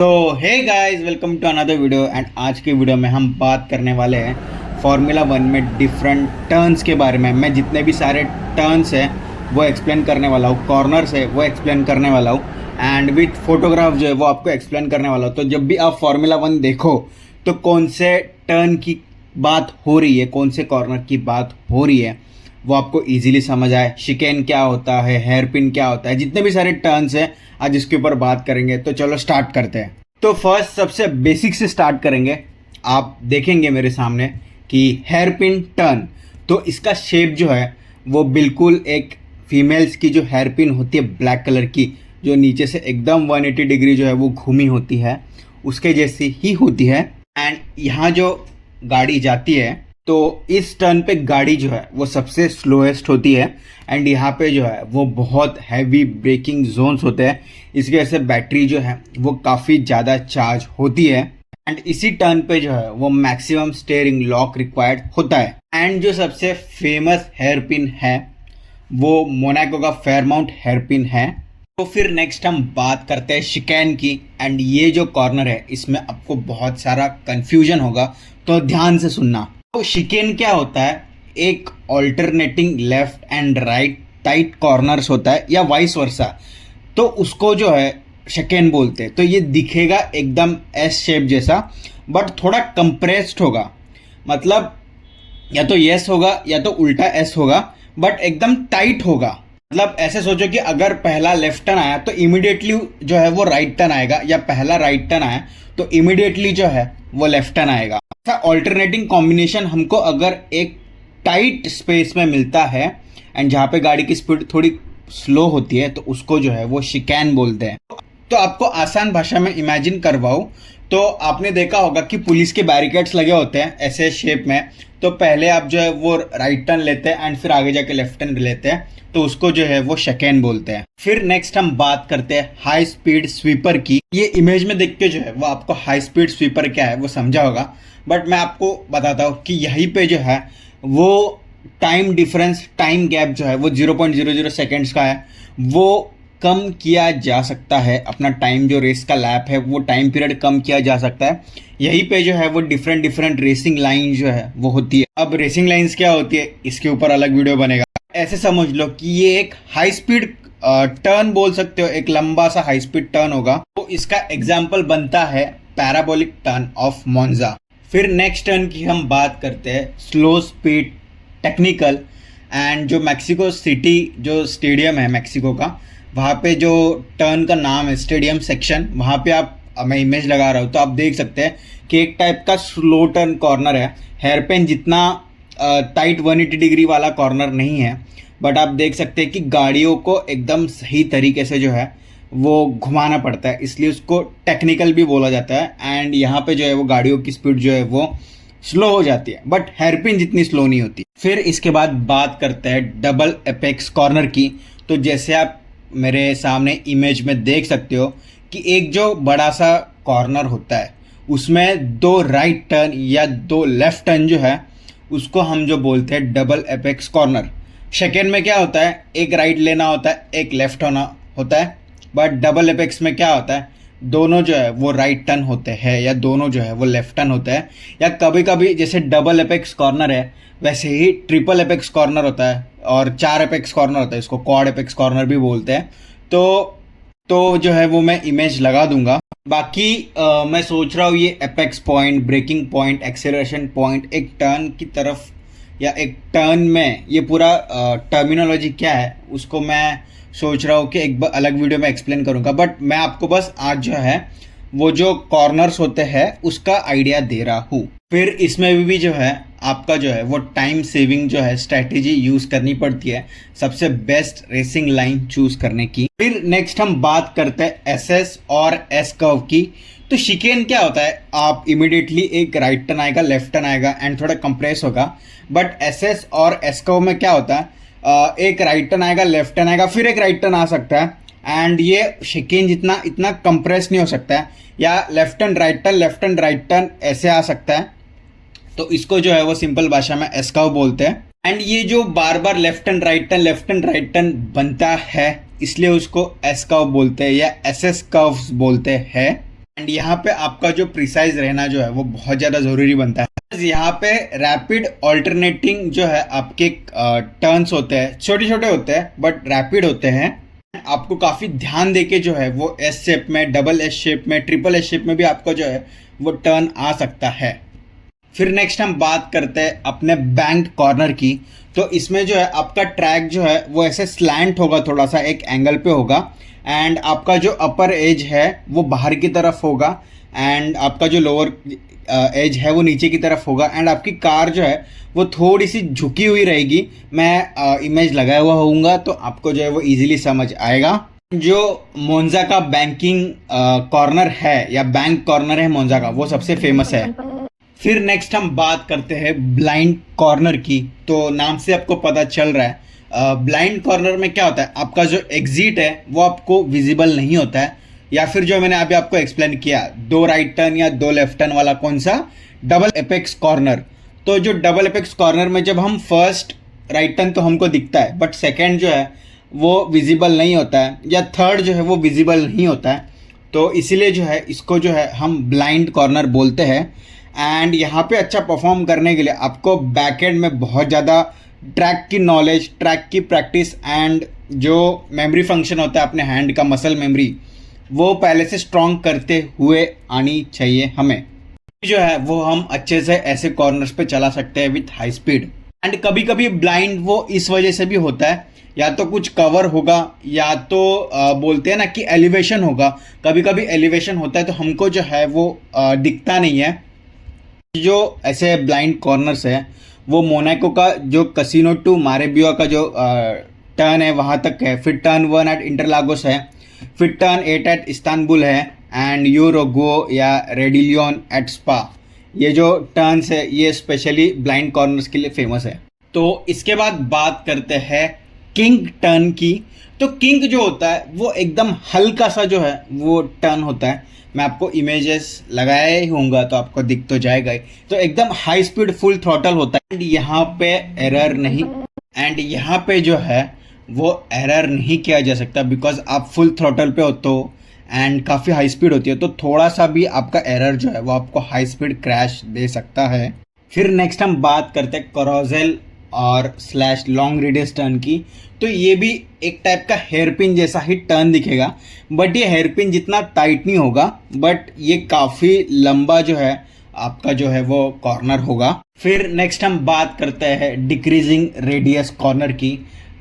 तो hey guys, welcome to another video. And आज के वीडियो में हम बात करने वाले हैं फार्मूला वन में डिफरेंट टर्न्स के बारे में। मैं जितने भी सारे टर्न्स हैं वो एक्सप्लेन करने वाला हूँ, कॉर्नर्स है वो एक्सप्लेन करने वाला हूँ, एंड विथ फोटोग्राफ जो है वो आपको एक्सप्लेन करने वाला हूँ। तो जब भी आप फार्मूला वन देखो तो कौन से टर्न की बात हो रही है, कौन से कॉर्नर की बात हो रही है, वो आपको इजीली समझ आए। शिकेन क्या होता है, हेयर पिन क्या होता है, जितने भी सारे टर्न्स हैं आज इसके ऊपर बात करेंगे। तो चलो स्टार्ट करते हैं। तो फर्स्ट सबसे बेसिक से स्टार्ट करेंगे। आप देखेंगे मेरे सामने कि हेयर पिन टर्न, तो इसका शेप जो है वो बिल्कुल एक फीमेल्स की जो हेयर पिन होती है ब्लैक कलर की, जो नीचे से एकदम 180 डिग्री जो है वो घूमी होती है, उसके जैसी ही होती है। एंड यहाँ जो गाड़ी जाती है तो इस टर्न पे गाड़ी जो है वो सबसे स्लोएस्ट होती है। एंड यहाँ पे जो है वो बहुत हैवी ब्रेकिंग जोन्स होते हैं, इसकी वजह से बैटरी जो है वो काफ़ी ज़्यादा चार्ज होती है। एंड इसी टर्न पे जो है वो मैक्सिमम स्टीयरिंग लॉक रिक्वायर्ड होता है। एंड जो सबसे फेमस हेयर पिन है वो मोनाको का फेयरमाउंट हेयर पिन है। तो फिर नेक्स्ट हम बात करते हैं शिकैन की। एंड ये जो कॉर्नर है इसमें आपको बहुत सारा कंफ्यूजन होगा, तो ध्यान से सुनना। तो शिकेन क्या होता है, एक alternating left and right tight corners होता है या वाइस वर्सा, तो उसको जो है शिकेन बोलते हैं। तो ये दिखेगा एकदम एस शेप जैसा, बट थोड़ा कंप्रेस्ड होगा, मतलब या तो यस होगा या तो उल्टा एस होगा, बट एकदम टाइट होगा। मतलब ऐसे सोचो कि अगर पहला लेफ्ट टर्न आया तो इमीडिएटली जो है वो राइट टर्न आएगा, या पहला राइट टर्न आया तो इमीडिएटली जो है वो लेफ्ट टर्न आएगा। ऐसा ऑल्टरनेटिंग कॉम्बिनेशन हमको अगर एक टाइट स्पेस में मिलता है एंड जहाँ पे गाड़ी की स्पीड थोड़ी स्लो होती है तो उसको जो है वो शिकैन बोलते हैं। तो आपको आसान भाषा में इमेजिन करवाऊँ तो आपने देखा होगा कि पुलिस के बैरिकेड्स लगे होते हैं ऐसे शेप में, तो पहले आप जो है वो राइट टर्न लेते हैं एंड फिर आगे जाके लेफ्ट टर्न लेते हैं, तो उसको जो है वो शिकैन बोलते हैं। फिर नेक्स्ट हम बात करते हैं हाई स्पीड स्वीपर की। ये इमेज में देख के जो है वो आपको हाई स्पीड स्वीपर क्या है वो समझा होगा, बट मैं आपको बताता हूँ कि यहीं पे जो है वो टाइम डिफरेंस, टाइम गैप जो है वो 0.00 सेकेंड्स का है, वो कम किया जा सकता है। अपना टाइम जो रेस का लैप है वो टाइम पीरियड कम किया जा सकता है। यहीं पे जो है वो डिफरेंट रेसिंग लाइन जो है वो होती है। अब रेसिंग लाइंस क्या होती है इसके ऊपर अलग वीडियो बनेगा। ऐसे समझ लो कि ये एक हाई स्पीड टर्न बोल सकते हो, एक लंबा सा हाई स्पीड टर्न होगा। तो इसका एग्जाम्पल बनता है पैराबोलिक टर्न ऑफ मोन्जा। फिर नेक्स्ट टर्न की हम बात करते हैं स्लो स्पीड टेक्निकल। एंड जो मैक्सिको सिटी जो स्टेडियम है मैक्सिको का, वहाँ पे जो टर्न का नाम है स्टेडियम सेक्शन, वहाँ पे आप, मैं इमेज लगा रहा हूँ तो आप देख सकते हैं कि एक टाइप का स्लो टर्न कॉर्नर है। हेयर पिन जितना टाइट 180 डिग्री वाला कॉर्नर नहीं है, बट आप देख सकते हैं कि गाड़ियों को एकदम सही तरीके से जो है वो घुमाना पड़ता है, इसलिए उसको टेक्निकल भी बोला जाता है। एंड यहाँ पे जो है वो गाड़ियों की स्पीड जो है वो स्लो हो जाती है, बट हेयरपिन जितनी स्लो नहीं होती। फिर इसके बाद बात करते हैं डबल एपेक्स कॉर्नर की। तो जैसे आप मेरे सामने इमेज में देख सकते हो कि एक जो बड़ा सा कॉर्नर होता है उसमें दो राइट टर्न या दो लेफ्ट टर्न जो है उसको हम जो बोलते हैं डबल एपेक्स कॉर्नर। सेकेंड में क्या होता है, एक राइट लेना होता है, एक लेफ्ट होना होता है, बट डबल एपेक्स में क्या होता है, दोनों जो है वो राइट टर्न होते हैं या दोनों जो है वो लेफ्ट टर्न होते हैं। या कभी कभी जैसे डबल एपेक्स कॉर्नर है वैसे ही ट्रिपल एपेक्स कॉर्नर होता है, और चार एपेक्स कॉर्नर होता है, इसको क्वाड एपेक्स कॉर्नर भी बोलते हैं। तो जो है वो मैं इमेज लगा दूंगा। बाकी मैं सोच रहा हूँ ये apex point, braking point, acceleration point, एक टर्न की तरफ या एक टर्न में ये पूरा टर्मिनोलॉजी क्या है उसको मैं सोच रहा हूँ कि एक अलग वीडियो में एक्सप्लेन करूँगा। बट मैं आपको बस आज जो है वो जो कॉर्नर्स होते हैं उसका आइडिया दे रहा हूँ। फिर इसमें भी जो है आपका जो है वो टाइम सेविंग जो है स्ट्रैटेजी यूज़ करनी पड़ती है सबसे बेस्ट रेसिंग लाइन चूज करने की। फिर नेक्स्ट हम बात करते हैं एसएस और एस कर्व की। तो शिकेन क्या होता है, आप इमिडिएटली एक राइट टर्न आएगा, लेफ्ट टर्न आएगा एंड थोड़ा कंप्रेस होगा। बट एसएस और एस कर्व में क्या होता है, एक राइट टर्न आएगा, लेफ्ट टर्न आएगा, फिर एक राइट टर्न आ सकता है। एंड ये शिकेन जितना इतना कंप्रेस नहीं हो सकता है, या left turn right turn, left turn right turn ऐसे आ सकता है। तो इसको जो है वो सिंपल भाषा में एस कर्व बोलते हैं। एंड ये जो बार बार left turn right turn, left turn right turn बनता है इसलिए उसको एस कर्व बोलते हैं या एसएस कर्व्स बोलते हैं। एंड यहाँ पे आपका जो प्रिसाइज रहना जो है वो बहुत ज़्यादा ज़रूरी बनता है। यहाँ पे रैपिड ऑल्टरनेटिंग जो है आपके टर्न्स होते हैं, छोटे छोटे होते हैं बट रैपिड होते हैं। आपको काफ़ी ध्यान देके जो है वो एस शेप में, डबल एस शेप में, ट्रिपल एस शेप में भी आपका जो है वो टर्न आ सकता है। फिर नेक्स्ट हम बात करते हैं अपने बैंक कॉर्नर की। तो इसमें जो है आपका ट्रैक जो है वो ऐसे स्लैंट होगा, थोड़ा सा एक एंगल पे होगा एंड आपका जो अपर एज है वो बाहर की तरफ होगा एंड आपका जो लोअर एज है वो नीचे की तरफ होगा एंड आपकी कार जो है वो थोड़ी सी झुकी हुई रहेगी। मैं इमेज लगाया हुआ होऊंगा तो आपको जो है वो इजीली समझ आएगा। जो मोन्जा का बैंकिंग कॉर्नर है या बैंक कॉर्नर है मोन्जा का, वो सबसे फेमस है। फिर नेक्स्ट हम बात करते हैं ब्लाइंड कॉर्नर की। तो नाम से आपको पता चल रहा है ब्लाइंड कॉर्नर में क्या होता है, आपका जो एग्जिट है वो आपको विजिबल नहीं होता है, या फिर जो मैंने अभी आपको एक्सप्लेन किया 2 राइट टर्न या 2 लेफ्ट टर्न वाला कौन सा, डबल एपेक्स कॉर्नर। तो जो डबल एपेक्स कॉर्नर में जब हम फर्स्ट राइट टर्न तो हमको दिखता है बट सेकेंड जो है वो विजिबल नहीं होता है, या थर्ड जो है वो विजिबल नहीं होता है। तो इसीलिए जो है इसको जो है हम ब्लाइंड कॉर्नर बोलते हैं। एंड यहाँ पे अच्छा परफॉर्म करने के लिए आपको बैक एंड में बहुत ज़्यादा ट्रैक की नॉलेज, ट्रैक की प्रैक्टिस एंड जो मेमोरी फंक्शन होता है अपने हैंड का, मसल मेमोरी, वो पहले से स्ट्रॉन्ग करते हुए आनी चाहिए हमें। जो है वो हम अच्छे से ऐसे कॉर्नर्स पे चला सकते हैं विथ हाई स्पीड। एंड कभी कभी ब्लाइंड वो इस वजह से भी होता है, या तो कुछ कवर होगा या तो बोलते हैं ना कि एलिवेशन होगा। कभी कभी एलिवेशन होता है तो हमको जो है वो दिखता नहीं है। जो ऐसे ब्लाइंड कॉर्नर्स है वो मोनाको का जो कसिनो टू मारेबियो का जो टर्न है वहाँ तक है। फिर टर्न 1 एट इंटरलागोस है, फिर टर्न 8 एट इस्तांबुल है एंड यूरोगो या रेडिलियन एट स्पा। ये जो टर्न्स है ये स्पेशली ब्लाइंड कॉर्नर्स के लिए फेमस है। तो इसके बाद बात करते हैं किंग टर्न की। तो किंग जो होता है वो एकदम हल्का सा जो है वो टर्न होता है। मैं आपको इमेजेस लगाया ही होऊंगा तो आपको दिख तो जाएगा ही। तो एकदम हाई स्पीड फुल थ्रॉटल होता है एंड यहाँ पे एरर नहीं, एंड यहाँ पे जो है वो एरर नहीं किया जा सकता बिकॉज आप फुल थ्रॉटल पे होते हो एंड काफ़ी हाई स्पीड होती है। तो थोड़ा सा भी आपका एरर जो है वो आपको हाई स्पीड क्रैश दे सकता है। फिर नेक्स्ट हम बात करते हैं करोजेल और स्लैश लॉन्ग रेडियस टर्न की। तो ये भी एक टाइप का हेयरपिन जैसा ही टर्न दिखेगा बट ये हेयरपिन जितना टाइट नहीं होगा, बट ये काफ़ी लंबा जो है आपका जो है वो कॉर्नर होगा। फिर नेक्स्ट हम बात करते हैं डिक्रीजिंग रेडियस कॉर्नर की।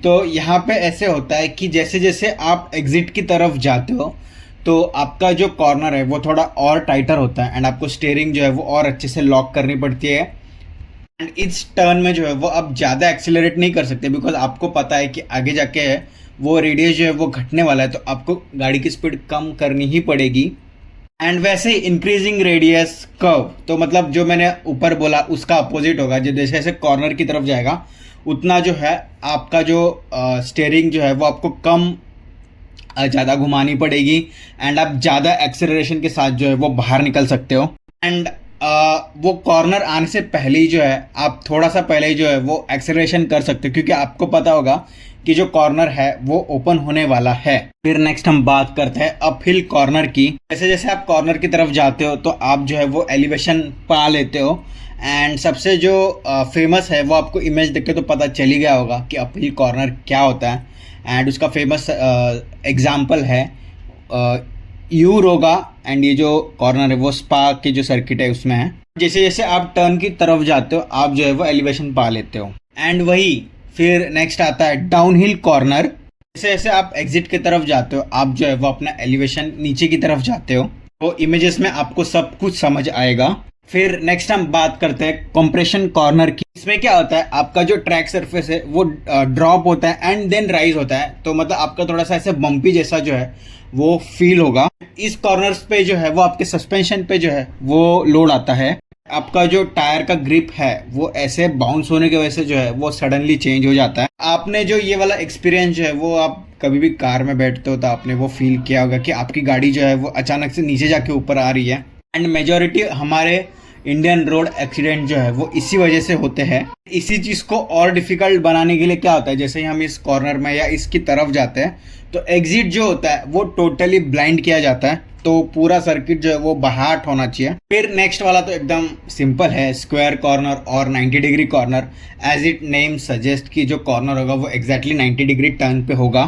तो यहाँ पे ऐसे होता है कि जैसे जैसे आप एग्जिट की तरफ जाते हो तो आपका जो कॉर्नर है वो थोड़ा और टाइटर होता है एंड आपको स्टीयरिंग जो है वो और अच्छे से लॉक करनी पड़ती है। एंड इस टर्न में जो है वो आप ज़्यादा एक्सेलरेट नहीं कर सकते बिकॉज आपको पता है कि आगे जाके वो रेडियस जो है वो घटने वाला है, तो आपको गाड़ी की स्पीड कम करनी ही पड़ेगी। एंड वैसे इंक्रीजिंग रेडियस कर्व, तो मतलब जो मैंने ऊपर बोला उसका अपोजिट होगा। जो जैसे जैसे कॉर्नर की तरफ जाएगा उतना जो है आपका जो स्टीयरिंग जो है वो आपको कम ज़्यादा घुमानी पड़ेगी एंड आप ज़्यादा एक्सेलरेशन के साथ जो है वो बाहर निकल सकते हो। एंड वो कॉर्नर आने से पहले ही जो है आप थोड़ा सा पहले ही जो है वो एक्सेलरेशन कर सकते हो क्योंकि आपको पता होगा कि जो कॉर्नर है वो ओपन होने वाला है। फिर नेक्स्ट हम बात करते हैं अपहिल कॉर्नर की। जैसे जैसे आप कॉर्नर की तरफ जाते हो तो आप जो है वो एलिवेशन पा लेते हो एंड सबसे जो फेमस है वो आपको इमेज देख के तो पता चल ही गया होगा कि अपहिल कॉर्नर क्या होता है। एंड उसका फेमस एग्जाम्पल है यूरोगा एंड ये जो कॉर्नर है वो स्पा की जो सर्किट है उसमें है। जैसे जैसे आप टर्न की तरफ जाते हो आप जो है वो एलिवेशन पा लेते हो। एंड वही फिर नेक्स्ट आता है डाउनहिल कॉर्नर। जैसे जैसे आप एग्जिट की तरफ जाते हो आप जो है वो अपना एलिवेशन नीचे की तरफ जाते हो। तो इमेजेस में आपको सब कुछ समझ आएगा। फिर नेक्स्ट हम बात करते हैं कंप्रेशन कॉर्नर की। इसमें क्या होता है आपका जो ट्रैक सरफेस है वो ड्रॉप होता है एंड देन राइज होता है, तो मतलब आपका थोड़ा सा ऐसे बम्पी जैसा जो है वो फील होगा। इस कॉर्नर्स पे जो है वो आपके सस्पेंशन पे जो है वो लोड आता है। आपका जो टायर का ग्रिप है वो ऐसे बाउंस होने की वजह से जो है वो सडनली चेंज हो जाता है। आपने जो ये वाला एक्सपीरियंस जो है वो आप कभी भी कार में बैठते हो तो आपने वो फील किया होगा कि आपकी गाड़ी जो है वो अचानक से नीचे जाके ऊपर आ रही है। एंड मेजॉरिटी हमारे इंडियन रोड एक्सीडेंट जो है वो इसी वजह से होते हैं। इसी चीज़ को और डिफिकल्ट बनाने के लिए क्या होता है, जैसे ही हम इस कॉर्नर में या इसकी तरफ जाते हैं तो एग्जिट जो होता है वो टोटली ब्लाइंड किया जाता है तो पूरा सर्किट जो है वो बाहर होना चाहिए। फिर नेक्स्ट वाला तो एकदम सिंपल है, स्क्वायर कॉर्नर और 90 degree corner. As it name suggest कि जो कॉर्नर होगा वो एग्जैक्टली 90 डिग्री टर्न पे होगा।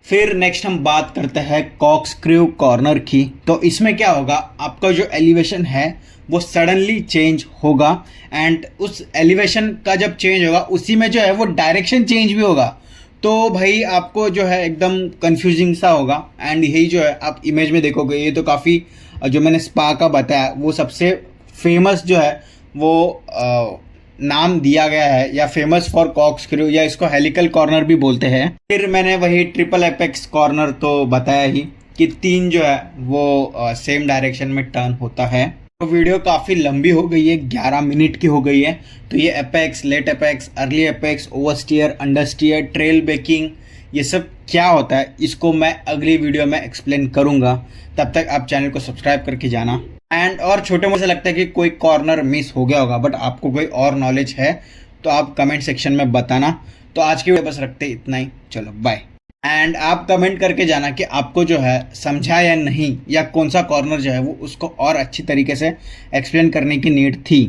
फिर नेक्स्ट हम बात करते हैं कॉर्कस्क्रू कॉर्नर की। तो इसमें क्या होगा, आपका जो एलिवेशन है वो सडनली चेंज होगा, एंड उस एलिवेशन का जब चेंज होगा उसी में जो है वो डायरेक्शन चेंज भी होगा। तो भाई आपको जो है एकदम कंफ्यूजिंग सा होगा। एंड यही जो है आप इमेज में देखोगे, ये तो काफ़ी जो मैंने स्पा का बताया वो सबसे फेमस जो है वो नाम दिया गया है, या फेमस फॉर कॉर्कस्क्रू, या इसको हेलिकल कॉर्नर भी बोलते हैं। फिर मैंने वही ट्रिपल एपेक्स कॉर्नर तो बताया ही कि 3 जो है वो सेम डायरेक्शन में टर्न होता है। तो वीडियो काफ़ी लंबी हो गई है, 11 मिनट की हो गई है। तो ये apex, late apex, early apex, oversteer, understeer, trail braking, ये सब क्या होता है इसको मैं अगली वीडियो में एक्सप्लेन करूँगा। तब तक आप चैनल को सब्सक्राइब करके जाना। एंड और छोटे मोटे लगता है कि कोई कॉर्नर मिस हो गया होगा, बट आपको कोई और नॉलेज है तो आप कमेंट सेक्शन में बताना। तो आज की वीडियो बस रखते इतना ही, चलो बाय। एंड आप कमेंट करके जाना कि आपको जो है समझा या नहीं, या कौन सा कॉर्नर जो है वो उसको और अच्छी तरीके से एक्सप्लेन करने की नीड थी।